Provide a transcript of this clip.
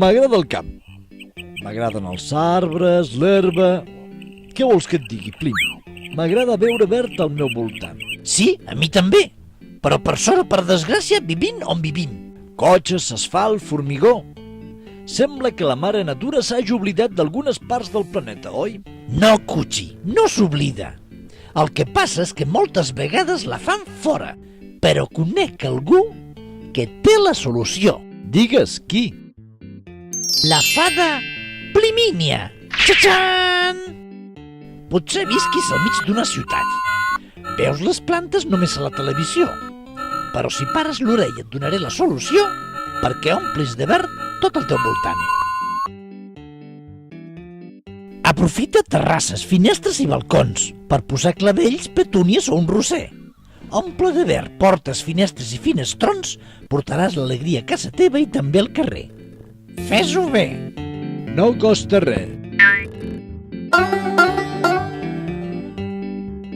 M'agrada el camp. M'agraden els arbres, l'herba... Què vols que et digui, Plim? M'agrada veure verd al meu voltant. Sí, a mi també. Però per sort o per desgràcia vivim on vivim. Cotxes, asfalt, formigó... Sembla que la mare natura s'hagi oblidat d'algunes parts del planeta, oi? No, Cuchi, no s'oblida. El que passa és que moltes vegades la fan fora, però conec algú que té la solució. Digues, qui? La fada Plimínia. Txa-txan! Potser visquis al mig d'una ciutat. Veus les plantes només a la televisió. Però si pares l'orella et donaré la solució perquè omplis de verd tot el teu voltant. Aprofita terrasses, finestres i balcons per posar clavells, petúnies o un roser. Omple de verd portes, finestres i finestrons, portaràs l'alegria a casa teva i també al carrer. Fes-ho bé! No costa res.